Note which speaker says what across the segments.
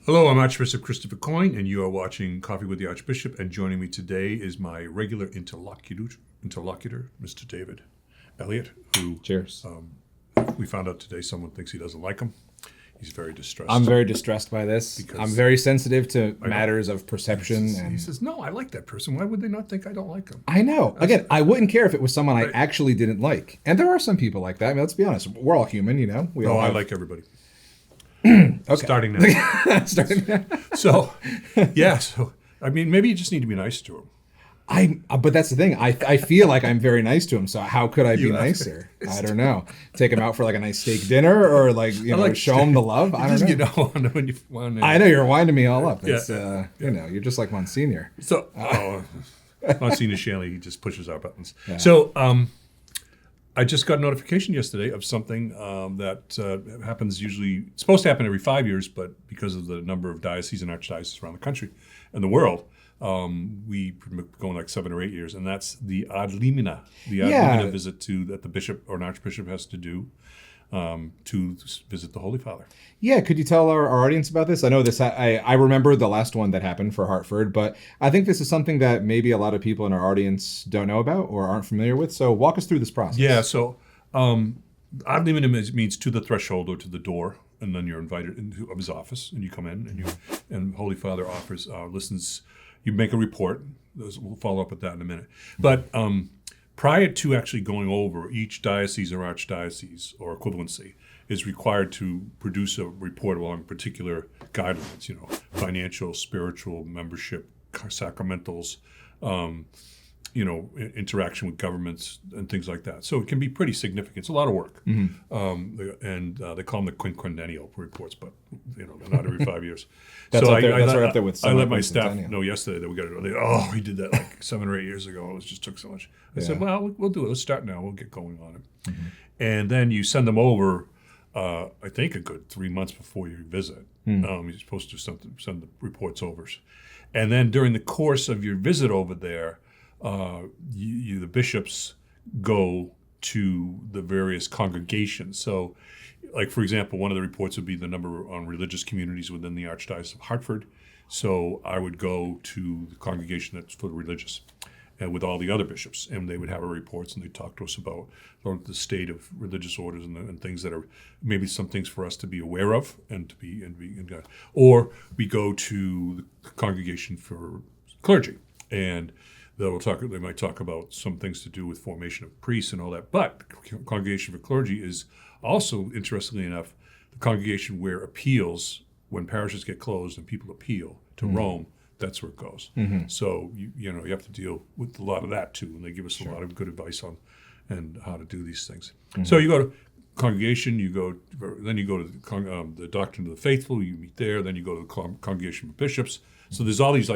Speaker 1: Hello, I'm Archbishop Christopher Coyne, and you are watching Coffee with the Archbishop. And joining me today is my regular interlocutor, Mr. David Elliott, who
Speaker 2: Cheers.
Speaker 1: we found out today someone thinks he doesn't like him. He's very distressed.
Speaker 2: I'm very distressed by this.
Speaker 1: Because
Speaker 2: I'm very sensitive to matters of perception.
Speaker 1: He says, no, I like that person. Why would they not think I don't like him?
Speaker 2: I know. Again, I wouldn't care if it was someone I actually didn't like. And there are some people like that. I mean, let's be honest. We're all human, you know? We all
Speaker 1: I
Speaker 2: have...
Speaker 1: like everybody.
Speaker 2: Okay.
Speaker 1: Starting now.
Speaker 2: Starting now.
Speaker 1: So, I mean, maybe you just need to be nice to him.
Speaker 2: But that's the thing. I feel like I'm very nice to him. So how could I be nicer? I don't know. Take him out for like a nice steak dinner, or show him the love. I don't know.
Speaker 1: When you want
Speaker 2: I know you're winding me all up. It's, you're just like Monsignor.
Speaker 1: So, Monsignor Shanley, he just pushes our buttons.
Speaker 2: Yeah.
Speaker 1: So, I just got a notification yesterday of something that happens usually, it's supposed to happen every 5 years, but because of the number of dioceses and archdioceses around the country and the world, we've been going like 7 or 8 years, and that's the ad limina, limina visit that the bishop or an archbishop has to do to visit the Holy Father.
Speaker 2: Yeah, could you tell our audience about this? I know this. I remember the last one that happened for Hartford, but I think this is something that maybe a lot of people in our audience don't know about or aren't familiar with. So walk us through this process.
Speaker 1: Yeah, so ad limina means to the threshold or to the door, and then you're invited into his office, and you come in, and Holy Father listens. You make a report. We'll follow up with that in a minute. But prior to actually going over, each diocese or archdiocese or equivalency is required to produce a report along particular guidelines, financial, spiritual, membership, sacramentals, interaction with governments and things like that. So it can be pretty significant. It's a lot of work. Mm-hmm. They call them the quinquennial reports, but they're not every 5 years.
Speaker 2: That's
Speaker 1: so
Speaker 2: right up there with
Speaker 1: I let my staff know yesterday that we got to we did that like 7 or 8 years ago. It just took so much. I said, well, we'll do it. Let's start now. We'll get going on it. Mm-hmm. And then you send them over, I think a good 3 months before your visit. You're supposed to send the reports over. And then during the course of your visit over there, the bishops go to the various congregations. So, like, for example, one of the reports would be the number on religious communities within the Archdiocese of Hartford. So I would go to the congregation that's for the religious and with all the other bishops, and they would have our reports, and they'd talk to us about the state of religious orders and things that are maybe some things for us to be aware of or we go to the congregation for clergy, and they might talk about some things to do with formation of priests and all that. But Congregation for Clergy is also, interestingly enough, the congregation where appeals, when parishes get closed and people appeal to Rome, that's where it goes. Mm-hmm. So you have to deal with a lot of that too, and they give us a lot of good advice on and how to do these things. Mm-hmm. So you go to congregation, then you go to the Doctrine of the Faithful, you meet there, then you go to the Congregation for Bishops. So there's all these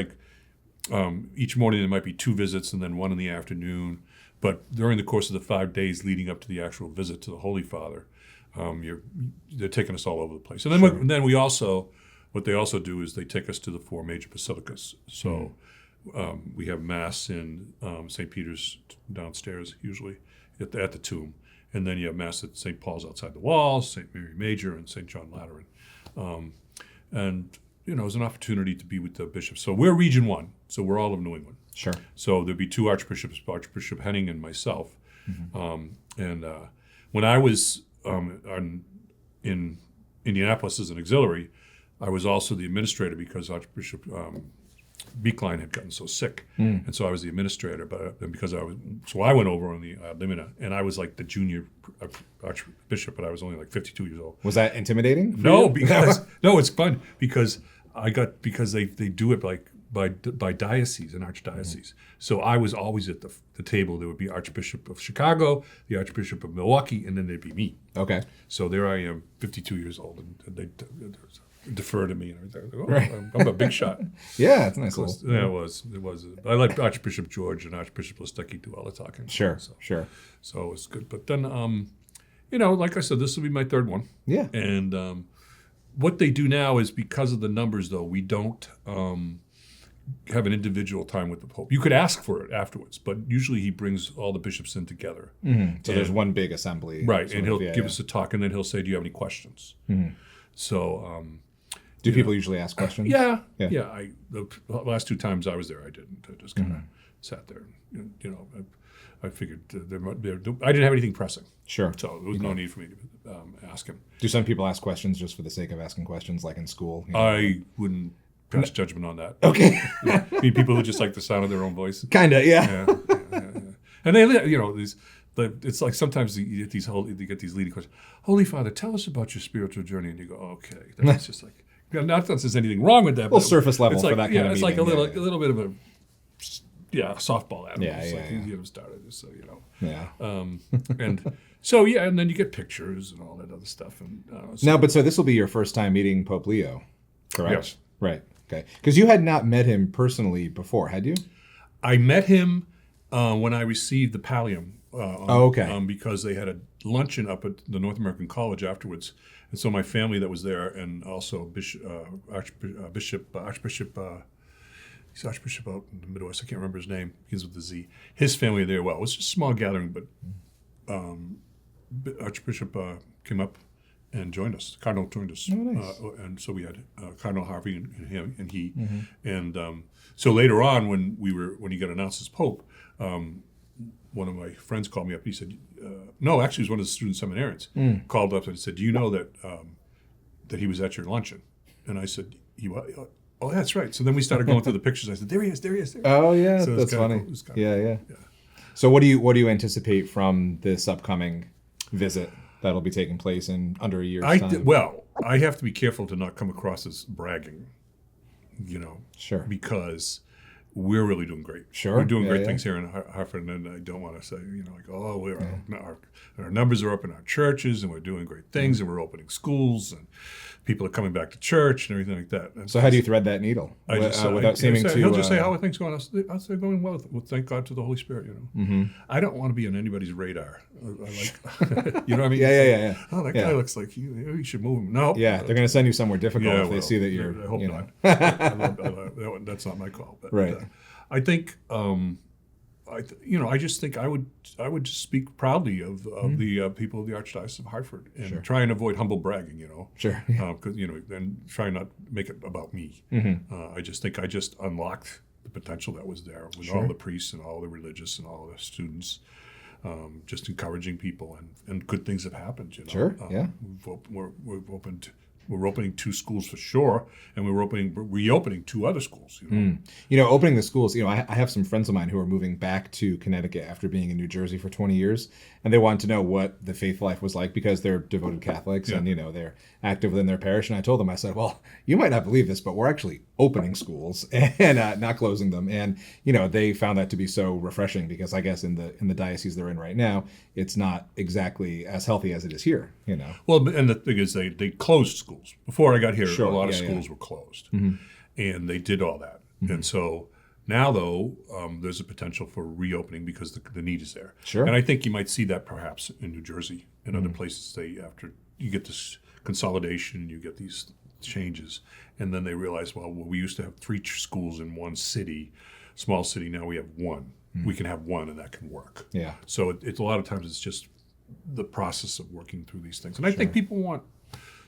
Speaker 1: each morning there might be 2 visits and then 1 in the afternoon. But during the course of the 5 days leading up to the actual visit to the Holy Father, they're taking us all over the place. And then what they also do is they take us to the 4 major basilicas. So we have Mass in St. Peter's downstairs, usually at the tomb. And then you have Mass at St. Paul's outside the walls, St. Mary Major, and St. John Lateran. It was an opportunity to be with the bishops. So we're Region 1, so we're all of New England.
Speaker 2: Sure.
Speaker 1: So there'd be 2 archbishops, Archbishop Henning and myself. Mm-hmm. When I was in Indianapolis as an auxiliary, I was also the administrator because Archbishop Beekline had gotten so sick, and so I was the administrator. But I went over on the Limina, and I was like the junior archbishop, but I was only like 52 years old.
Speaker 2: Was that intimidating?
Speaker 1: No, it's fun because they do it like by diocese and archdiocese. Mm-hmm. So I was always at the table. There would be Archbishop of Chicago, the Archbishop of Milwaukee, and then there'd be me. Okay. So there I am, 52 years old, and they defer to me and everything. Right. I'm a big shot.
Speaker 2: Yeah, it's nice.
Speaker 1: Yeah, it was. I like Archbishop George and Archbishop Listecki do all the talking.
Speaker 2: Sure.
Speaker 1: So it was good. But then, like I said, this will be my 3rd one.
Speaker 2: Yeah.
Speaker 1: And what they do now is, because of the numbers, though, we don't have an individual time with the Pope. You could ask for it afterwards, but usually he brings all the bishops in together.
Speaker 2: Mm-hmm. So there's one big assembly.
Speaker 1: Right, and he'll give us a talk, and then he'll say, do you have any questions? Mm-hmm. So,
Speaker 2: Do people usually ask questions?
Speaker 1: Yeah. The last 2 times I was there, I didn't. I just kind of sat there. And, I figured I didn't have anything pressing.
Speaker 2: Sure.
Speaker 1: So there was no need for me to ask him.
Speaker 2: Do some people ask questions just for the sake of asking questions, like in school?
Speaker 1: I wouldn't pass judgment on that.
Speaker 2: Okay.
Speaker 1: I mean, people who just like the sound of their own voice.
Speaker 2: Kinda, yeah.
Speaker 1: And they, it's like sometimes you get these leading questions. Holy Father, tell us about your spiritual journey, and you go, okay. That's just like, not that there's anything wrong with that.
Speaker 2: Well, surface level
Speaker 1: it's
Speaker 2: for
Speaker 1: like,
Speaker 2: that kind of
Speaker 1: it's
Speaker 2: meeting.
Speaker 1: like a little bit of a softball at him. It's like you get him started, just so you know.
Speaker 2: Yeah.
Speaker 1: And so and then you get pictures and all that other stuff. And
Speaker 2: so this will be your first time meeting Pope Leo, correct?
Speaker 1: Yes.
Speaker 2: Right. Okay. Because you had not met him personally before, had you?
Speaker 1: I met him when I received the pallium. Because they had a luncheon up at the North American College afterwards, and so my family that was there, and also Archbishop he's Archbishop out in the Midwest. I can't remember his name. Begins with the Z. His family there. Well, it was just a small gathering, but Archbishop came up and joined us. Cardinal joined us, and so we had Cardinal Harvey and him and he, and so later on when he got announced as Pope. One of my friends called me up. He said, no, actually, it was one of the student seminarians called up and said, do you know that that he was at your luncheon? And I said, oh, that's right. So then we started going through the pictures. I said, there he is.
Speaker 2: Oh, yeah,
Speaker 1: so
Speaker 2: that's funny.
Speaker 1: Cool.
Speaker 2: Yeah. So what do you anticipate from this upcoming visit that'll be taking place in under a year's time?
Speaker 1: Well, I have to be careful to not come across as bragging,
Speaker 2: Sure.
Speaker 1: Because we're really doing great.
Speaker 2: Sure.
Speaker 1: We're doing great things here in Hartford, and I don't want to say, our numbers are up in our churches, and we're doing great things, and we're opening schools, and people are coming back to church, and everything like that. And
Speaker 2: so how do you thread that needle? Without seeming to...
Speaker 1: He'll just say, how are things going? I'll say, going well. Well, thank God to the Holy Spirit, I don't want to be on anybody's radar. You know what I mean?
Speaker 2: Yeah.
Speaker 1: Oh, that guy looks like you should move him. No.
Speaker 2: Yeah, they're going to send you somewhere difficult if they see that you're...
Speaker 1: I hope not. That's not my call. But,
Speaker 2: right.
Speaker 1: I think, I just think I would just speak proudly of the people of the Archdiocese of Hartford and try and avoid humble bragging,
Speaker 2: Sure.
Speaker 1: Because, and try not make it about me. I just think I just unlocked the potential that was there with all the priests and all the religious and all the students. Just encouraging people, and good things have happened.
Speaker 2: Sure, yeah.
Speaker 1: We're opening 2 schools for sure, and we're reopening 2 other schools.
Speaker 2: Opening the schools. I have some friends of mine who are moving back to Connecticut after being in New Jersey for 20 years, and they wanted to know what the faith life was like because they're devoted Catholics and they're active within their parish. And I told them, I said, well, you might not believe this, but we're actually opening schools and not closing them. And they found that to be so refreshing because I guess in the diocese they're in right now, it's not exactly as healthy as it is here.
Speaker 1: Well, and the thing is, they closed schools. Before I got here, a lot of schools were closed, and they did all that. And so now, though, there's a potential for reopening because the need is there.
Speaker 2: Sure.
Speaker 1: And I think you might see that perhaps in New Jersey and other places. After you get this consolidation, you get these changes, and then they realize, well, we used to have 3 schools in one city, small city. Now we have 1. We can have 1, and that can work.
Speaker 2: Yeah.
Speaker 1: So it's a lot of times it's just the process of working through these things, and I think people want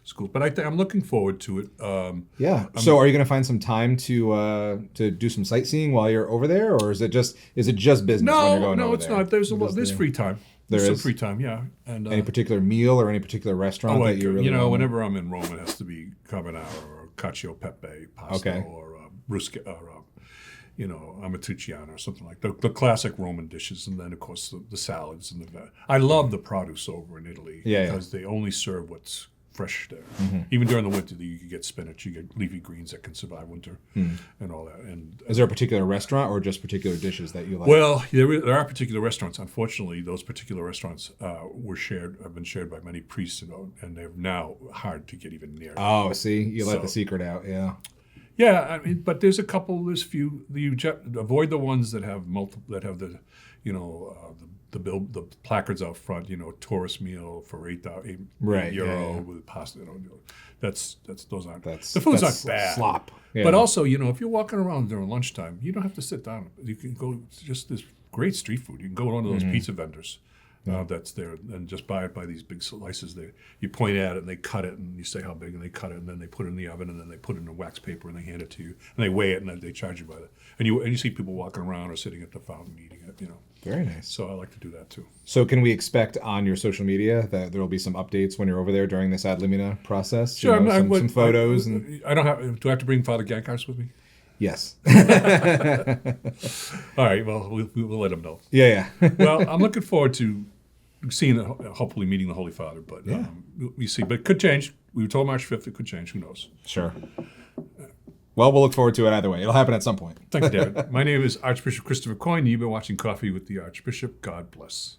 Speaker 1: schools, but I'm looking forward to it.
Speaker 2: So are you going to find some time to do some sightseeing while you're over there, or is it just business when you're going over
Speaker 1: it's
Speaker 2: there?
Speaker 1: not. There's free time. There's some free time, yeah. And
Speaker 2: any particular meal or any particular restaurant that you really
Speaker 1: whenever I'm in Rome, it has to be carbonara or cacio e pepe pasta or bruschetta or amatriciana or something like that. The classic Roman dishes, and then of course the salads and I love the produce over in Italy because they only serve what's fresh there. Even during the winter, you can get spinach, you get leafy greens that can survive winter, and all that. And
Speaker 2: is there a particular restaurant or just particular dishes that you like?
Speaker 1: Well, there are particular restaurants. Unfortunately, those particular restaurants have been shared by many priests, and they're now hard to get even near.
Speaker 2: Oh, see, you let the secret out, yeah.
Speaker 1: Yeah, I mean, but there's a couple. There's few. You avoid the ones that have the placards out front. Tourist meal for €8 with pasta. Those aren't. The food's not bad.
Speaker 2: Slop. Yeah.
Speaker 1: But also, if you're walking around during lunchtime, you don't have to sit down. You can go just this great street food. You can go to one of those pizza vendors. that's there, and just buy it by these big slices. You point at it, and they cut it, and you say how big, and they cut it, and then they put it in the oven, and then they put it in a wax paper, and they hand it to you, and they weigh it, and then they charge you by it. And you see people walking around or sitting at the fountain eating it.
Speaker 2: Very nice.
Speaker 1: So I like to do that too.
Speaker 2: So can we expect on your social media that there will be some updates when you're over there during this Ad Limina process?
Speaker 1: Sure.
Speaker 2: Some photos.
Speaker 1: Do I have to bring Father Gankars with me?
Speaker 2: Yes.
Speaker 1: All right. Well, we'll let him know.
Speaker 2: Yeah.
Speaker 1: Well, I'm looking forward to hopefully meeting the Holy Father. But we see. But it could change. We were told March 5th. It could change. Who knows?
Speaker 2: Sure. Well, we'll look forward to it either way. It'll happen at some point.
Speaker 1: Thank you, David. My name is Archbishop Christopher Coyne. You've been watching Coffee with the Archbishop. God bless.